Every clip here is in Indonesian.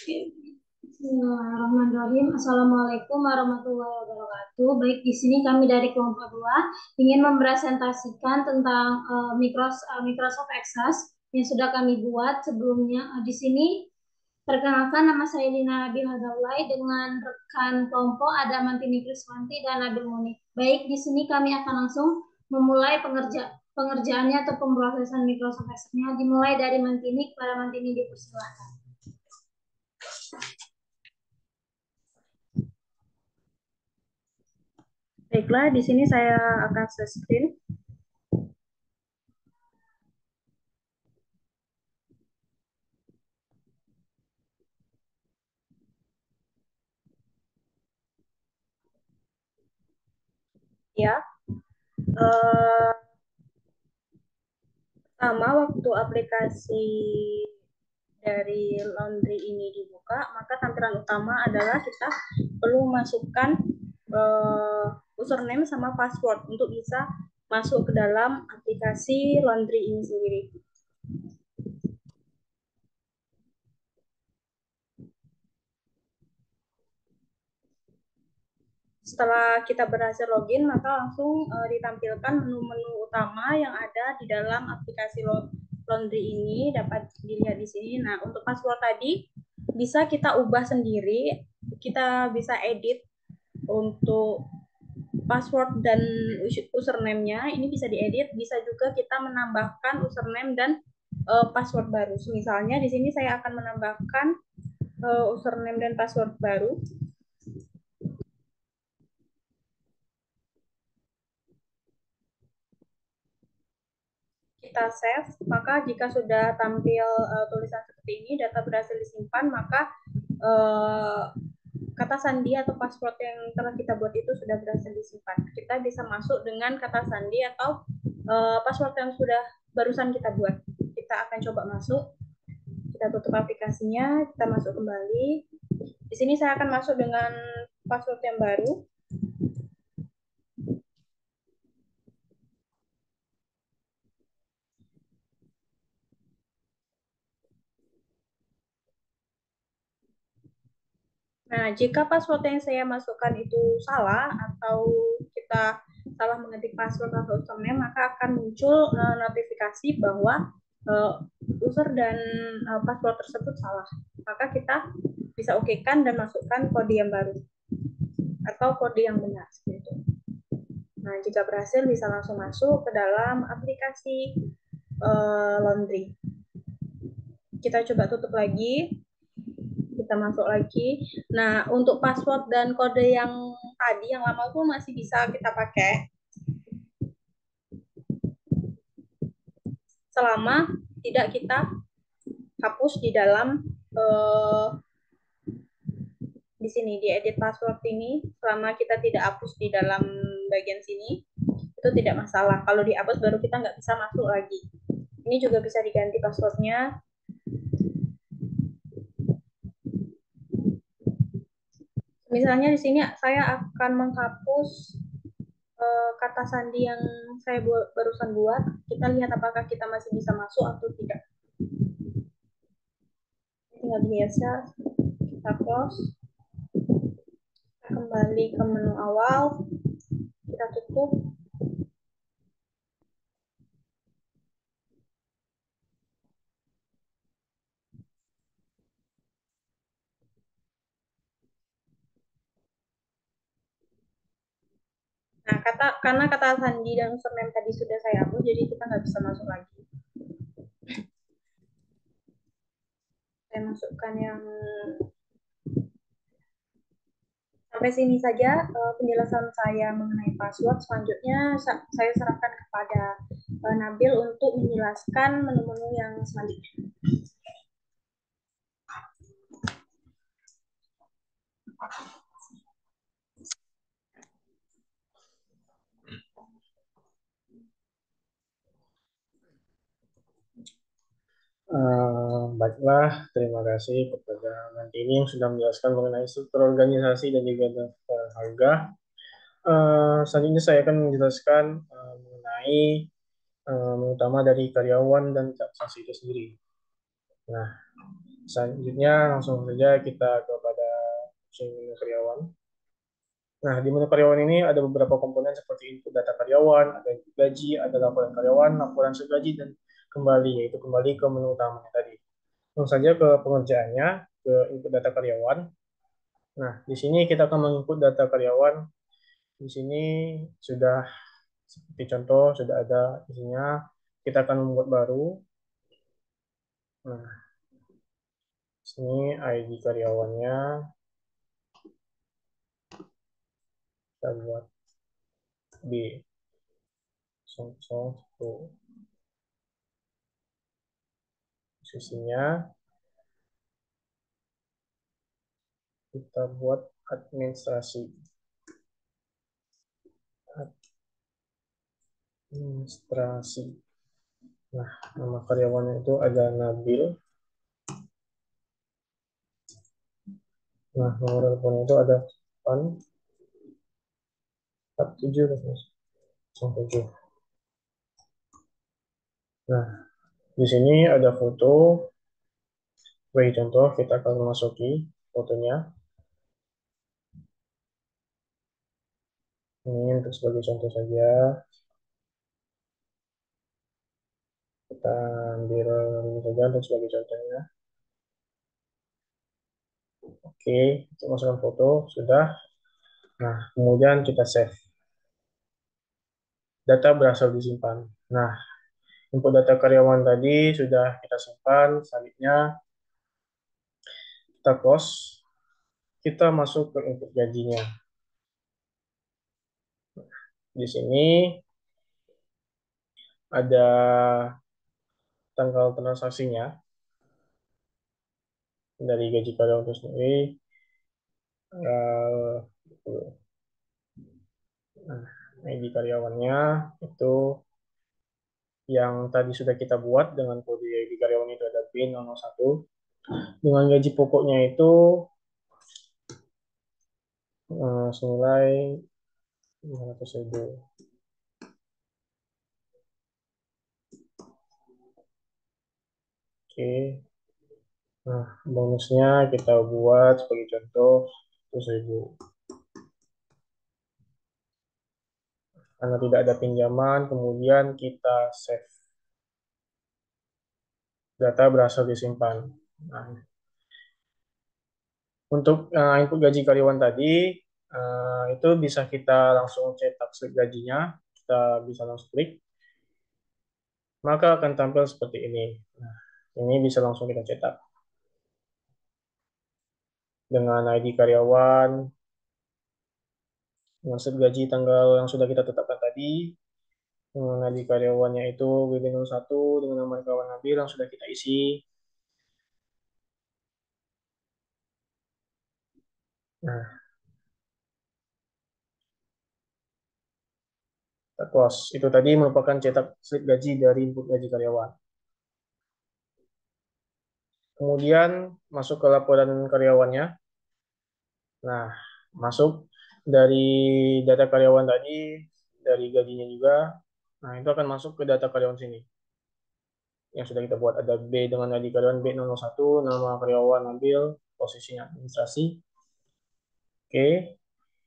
Bismillahirrahmanirrahim. Assalamualaikum warahmatullahi wabarakatuh. Baik, di sini kami dari kelompok 2 ingin mempresentasikan tentang Microsoft Access yang sudah kami buat sebelumnya. Di sini perkenalkan, nama saya Lina Nabil Hadaulay dengan rekan kelompok ada Mantini Kriswanti dan Nabil Munif. Baik, di sini kami akan langsung memulai pengerjaannya atau pemrosesan Microsoft Access-nya, dimulai dari Mantini. Kepada Mantini dipersilakan. Baiklah, di sini saya akan share screen. Ya, pertama waktu aplikasi dari Laundry ini dibuka, maka tampilan utama adalah kita perlu masukkan username sama password untuk bisa masuk ke dalam aplikasi Laundry ini sendiri. Setelah kita berhasil login, maka langsung ditampilkan menu-menu utama yang ada di dalam aplikasi Laundry ini, dapat dilihat di sini. Nah, untuk password tadi bisa kita ubah sendiri, kita bisa edit untuk password dan username-nya. Ini bisa diedit, bisa juga kita menambahkan username dan password baru. Misalnya di sini saya akan menambahkan username dan password baru. Kita save, maka jika sudah tampil tulisan seperti ini, data berhasil disimpan, maka kata sandi atau password yang telah kita buat itu sudah berhasil disimpan. Kita bisa masuk dengan kata sandi atau password yang sudah barusan kita buat. Kita akan coba masuk, kita tutup aplikasinya, kita masuk kembali. Di sini saya akan masuk dengan password yang baru. Nah, jika password yang saya masukkan itu salah atau kita salah mengetik password atau username, maka akan muncul notifikasi bahwa user dan password tersebut salah. Maka kita bisa okekan dan masukkan kode yang baru atau kode yang benar seperti itu. Nah, jika berhasil bisa langsung masuk ke dalam aplikasi Laundry. Kita coba tutup lagi. Kita masuk lagi. Nah, untuk password dan kode yang tadi, yang lama itu masih bisa kita pakai. Selama tidak kita hapus di dalam di sini, di edit password ini, selama kita tidak hapus di dalam bagian sini, itu tidak masalah. Kalau dihapus baru kita nggak bisa masuk lagi. Ini juga bisa diganti passwordnya. Misalnya di sini saya akan menghapus kata sandi yang saya barusan buat. Kita lihat apakah kita masih bisa masuk atau tidak. Tinggal biasa kita close, kita kembali ke menu awal, kita tutup. Nah, karena kata sandi dan username tadi sudah saya hapus, jadi kita nggak bisa masuk lagi. Saya masukkan yang sampai sini saja penjelasan saya mengenai password. Selanjutnya saya serahkan kepada Nabil untuk menjelaskan menu-menu yang selanjutnya. Baiklah, terima kasih kepada Mantini yang sudah menjelaskan mengenai struktur organisasi dan juga daftar harga. Selanjutnya saya akan menjelaskan mengenai terutama dari karyawan dan transaksi itu sendiri. Nah, Selanjutnya langsung saja kita kepada menu karyawan. Nah, di menu karyawan ini ada beberapa komponen seperti input data karyawan, ada input gaji, ada laporan karyawan, laporan segaji, dan kembali, yaitu kembali ke menu utamanya tadi. Langsung saja ke pengerjaannya, ke input data karyawan. Nah, di sini kita akan menginput data karyawan. Di sini sudah seperti contoh, sudah ada isinya. Kita akan membuat baru. Nah, sini ID karyawannya kita buat B 001. Posisinya kita buat administrasi. Administrasi. Nah, nama karyawannya itu ada Nabil. Nah, nomor teleponnya itu ada 847. Nah, di sini ada foto. Sebagai contoh, kita akan memasuki fotonya. Ini untuk sebagai contoh saja. Kita ambil ini saja untuk sebagai contohnya. Oke, untuk masukkan foto sudah. Nah, kemudian kita save. Data berhasil disimpan. Nah, input data karyawan tadi sudah kita simpan. Selanjutnya kita close. Kita masuk ke input gajinya. Di sini ada tanggal transaksinya dari gaji karyawan itu sendiri. Nah, ID karyawannya itu yang tadi sudah kita buat dengan kode ID karyawan itu ada B001. Dengan gaji pokoknya itu senilai 500.000. Oke. Nah, bonusnya kita buat sebagai contoh 100.000. Karena tidak ada pinjaman, kemudian kita save. Data berhasil disimpan. Nah, untuk input gaji karyawan tadi, itu bisa kita langsung cetak slip gajinya. Kita bisa langsung klik, maka akan tampil seperti ini. Nah, ini bisa langsung kita cetak. Dengan ID karyawan, dengan slip gaji tanggal yang sudah kita tetapkan tadi, dengan ID karyawannya itu WB01, dengan nama karyawan Nabil yang sudah kita isi. Nah, kita close. Itu tadi merupakan cetak slip gaji dari input gaji karyawan. Kemudian masuk ke laporan karyawannya. Nah, masuk dari data karyawan tadi, dari gajinya juga. Nah, itu akan masuk ke data karyawan sini. Yang sudah kita buat ada B dengan ID karyawan B001, nama karyawan ambil, posisinya administrasi. Oke,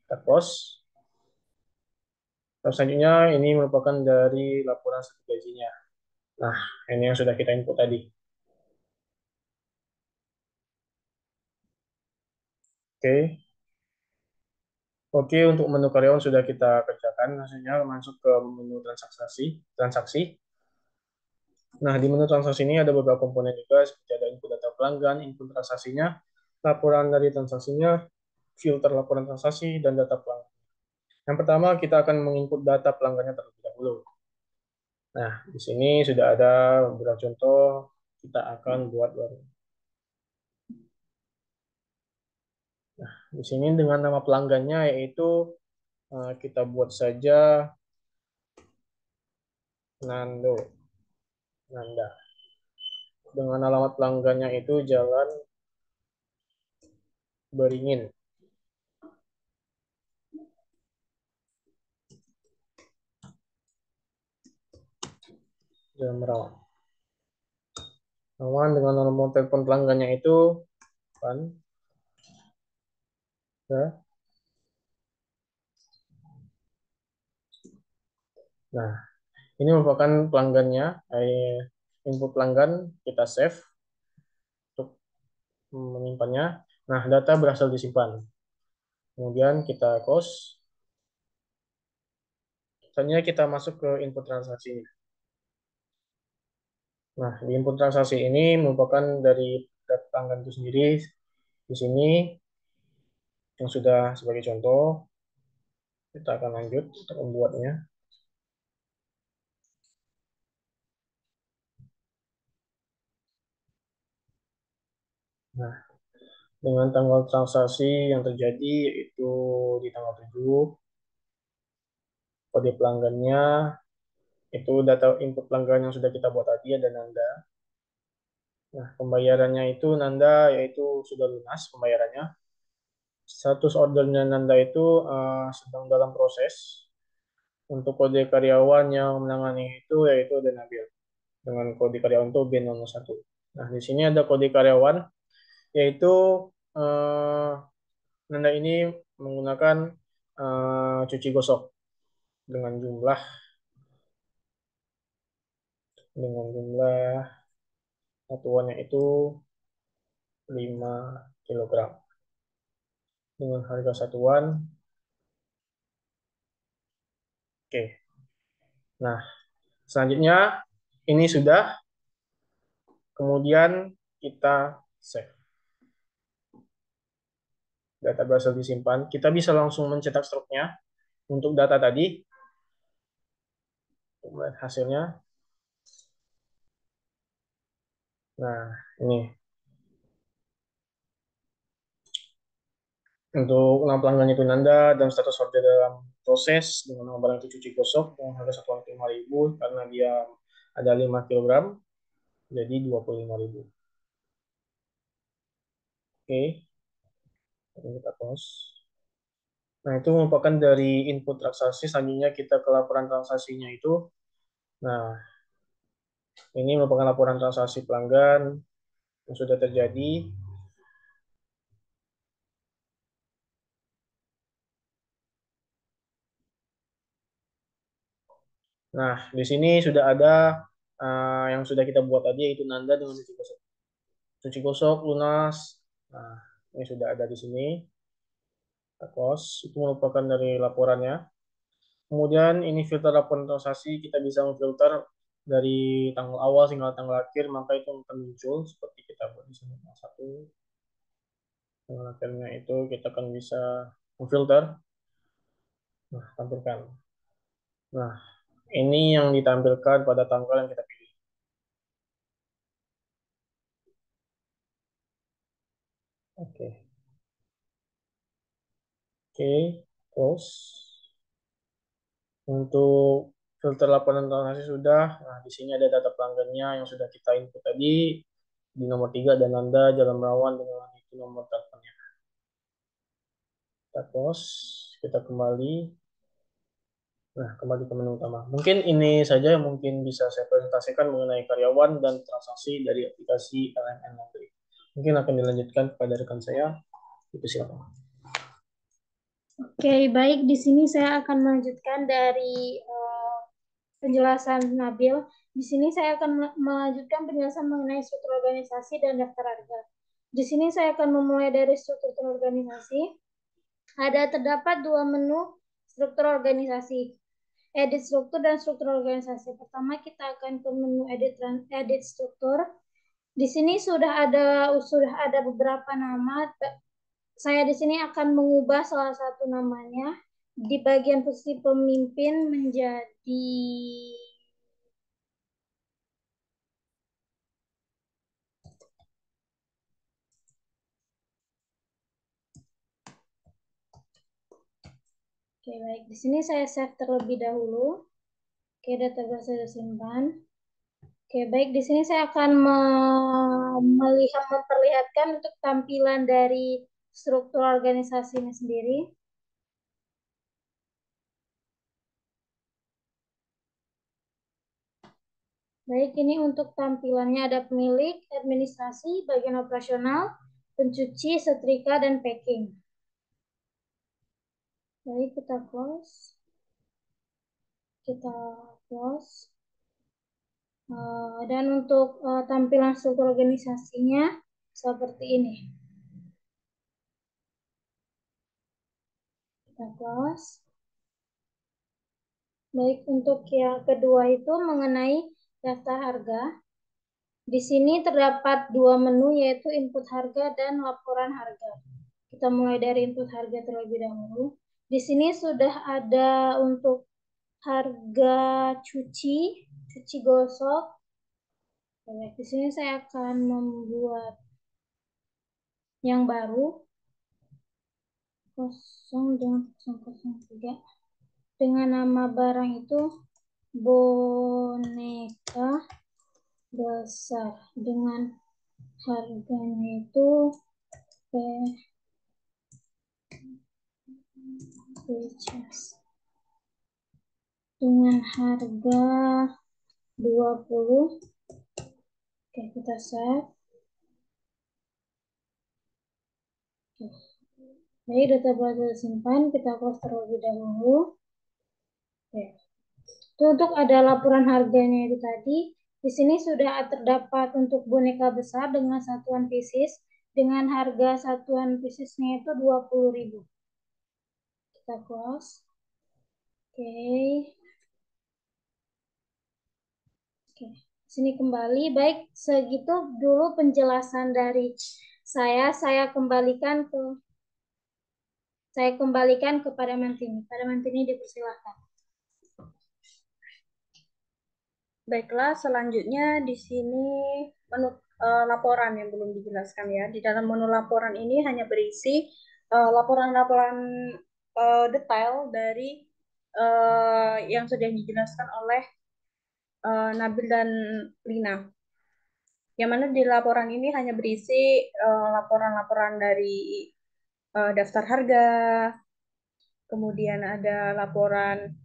kita close. Terus selanjutnya ini merupakan dari laporan slip gajinya. Nah, ini yang sudah kita input tadi. Oke. Oke, untuk menu karyawan sudah kita kerjakan. Hasilnya masuk ke menu transaksi. Nah, di menu transaksi ini ada beberapa komponen juga, seperti ada input data pelanggan, input transaksinya, laporan dari transaksinya, filter laporan transaksi, dan data pelanggan. Yang pertama, kita akan menginput data pelanggannya terlebih dahulu. Nah, di sini sudah ada beberapa contoh, kita akan buat baru. Nah, di sini dengan nama pelanggannya yaitu kita buat saja Nanda. Dengan alamat pelanggannya itu Jalan Beringin. Jalan Merawat. Lawan dengan nomor telepon pelanggannya itu kan ya. Nah, ini merupakan pelanggannya, input pelanggan kita save untuk menyimpannya. Nah, data berhasil disimpan. Kemudian kita close. Selanjutnya kita masuk ke input transaksinya. Nah, di input transaksi ini merupakan dari data pelanggan itu sendiri. Di sini yang sudah sebagai contoh, kita akan lanjut untuk membuatnya. Nah, dengan tanggal transaksi yang terjadi yaitu di tanggal 7, kode pelanggannya itu data input pelanggan yang sudah kita buat tadi ada Nanda. Nah, pembayarannya itu Nanda yaitu sudah lunas pembayarannya. Status ordernya Nanda itu sedang dalam proses. Untuk kode karyawan yang menangani itu yaitu ada Nabil dengan kode karyawan itu B01. Nah, di sini ada kode karyawan yaitu eh, Nanda ini menggunakan cuci gosok dengan jumlah dengan jumlah satuannya itu 5 kilogram dengan harga satuan. Oke. Nah, selanjutnya ini sudah, kemudian kita save. Data berhasil disimpan. Kita bisa langsung mencetak struknya untuk data tadi. Kemudian hasilnya. Nah, ini. Untuk nama pelanggan itu Nanda dan status order dalam proses dengan nama barang itu cuci gosok dengan harga satuan 5.000 karena dia ada 5 kilogram jadi 25.000. Oke, ini kita close. Nah, itu merupakan dari input transaksi. Selanjutnya kita ke laporan transaksinya itu. Nah, ini merupakan laporan transaksi pelanggan yang sudah terjadi. Nah, di sini sudah ada yang sudah kita buat tadi yaitu Nanda dengan cuci gosok. Cuci gosok lunas. Nah, ini sudah ada di sini. Kita close. Itu merupakan dari laporannya. Kemudian ini filter laporan transaksi, kita bisa memfilter dari tanggal awal hingga tanggal akhir, maka itu akan muncul seperti kita buat di sini. Satu, tanggal akhirnya itu kita akan bisa memfilter. Nah, tampilkan. Nah, ini yang ditampilkan pada tanggal yang kita pilih. Oke. Oke, close. Untuk filter laporan transaksi sudah. Nah, di sini ada data pelanggannya yang sudah kita input tadi di nomor 3 dan Anda jalan melawan dengan itu nomor teleponnya. Kita close, kita kembali. Nah, kembali ke menu utama. Mungkin ini saja yang mungkin bisa saya presentasikan mengenai karyawan dan transaksi dari aplikasi LMN Laundry. Mungkin akan dilanjutkan kepada rekan saya. Itu silakan. Oke, baik. Di sini saya akan melanjutkan dari penjelasan Nabil. Di sini saya akan melanjutkan penjelasan mengenai struktur organisasi dan daftar harga. Di sini saya akan memulai dari struktur organisasi. Terdapat dua menu struktur organisasi, edit struktur dan struktur organisasi. Pertama kita akan ke menu edit struktur. Di sini sudah ada beberapa nama. Saya di sini akan mengubah salah satu namanya di bagian posisi pemimpin menjadi Oke, baik. Di sini saya save terlebih dahulu. Oke, data sudah simpan. Oke, baik. Di sini saya akan memperlihatkan untuk tampilan dari struktur organisasinya sendiri. Baik, ini untuk tampilannya ada pemilik, administrasi, bagian operasional, pencuci, setrika, dan packing. Baik, kita close. Kita close. Dan untuk tampilan struktur organisasinya seperti ini. Kita close. Baik, untuk yang kedua itu mengenai daftar harga. Di sini terdapat dua menu, yaitu input harga dan laporan harga. Kita mulai dari input harga terlebih dahulu. Di sini sudah ada untuk harga cuci gosok. Di sini saya akan membuat yang baru 0 dengan 003 dengan nama barang itu boneka dasar dengan harganya itu dengan harga 20. Oke, kita save. Baik, data berhasil simpan, kita close terlebih dahulu. Oke. Itu untuk ada laporan harganya itu tadi. Di sini sudah terdapat untuk boneka besar dengan satuan pieces dengan harga satuan piecesnya itu 20.000. Kita close. Oke. Oke. Sini kembali. Baik, segitu dulu penjelasan dari saya. Saya kembalikan kepada Mantini. Pada Mantini dipersilahkan. Baiklah, selanjutnya di sini menu laporan yang belum dijelaskan ya. Di dalam menu laporan ini hanya berisi laporan-laporan detail dari yang sudah dijelaskan oleh Nabil dan Lina. Yang mana di laporan ini hanya berisi laporan-laporan dari daftar harga, kemudian ada laporan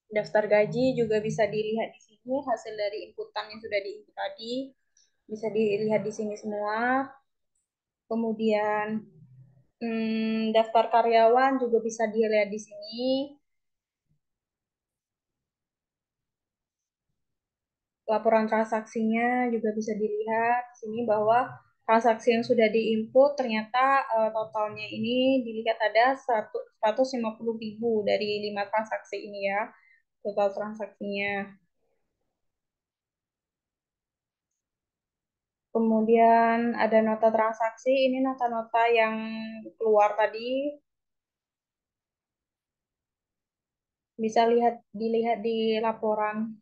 daftar gaji juga bisa dilihat di sini, hasil dari inputan yang sudah diinput tadi bisa dilihat di sini semua. Kemudian daftar karyawan juga bisa dilihat di sini. Laporan transaksinya juga bisa dilihat di sini bahwa transaksi yang sudah diinput ternyata totalnya ini dilihat ada 150.000 dari 5 transaksi ini ya, total transaksinya. Kemudian ada nota transaksi, ini nota-nota yang keluar tadi. Bisa dilihat di laporan.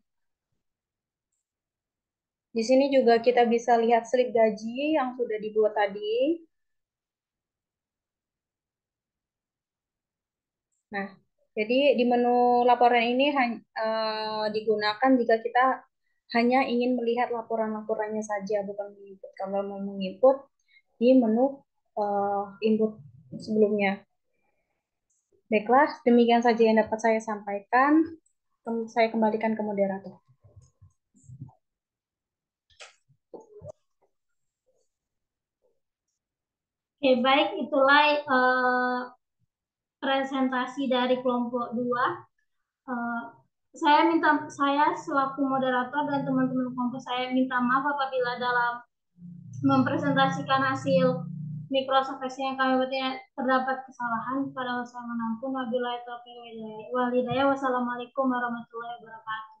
Di sini juga kita bisa lihat slip gaji yang sudah dibuat tadi. Nah, jadi di menu laporan ini digunakan jika kita hanya ingin melihat laporan-laporannya saja, bukan menginput. Kalau mau menginput di menu input sebelumnya. Baiklah, demikian saja yang dapat saya sampaikan. Saya kembalikan ke moderator. Oke, baik, itulah presentasi dari kelompok 2. Saya selaku moderator dan teman-teman kelompok saya minta maaf apabila dalam mempresentasikan hasil Microsoft Excel yang kami buat terdapat kesalahan. Pada saya mengampun. Wabillahi taufiq wal hidayah. Wassalamualaikum warahmatullahi wabarakatuh.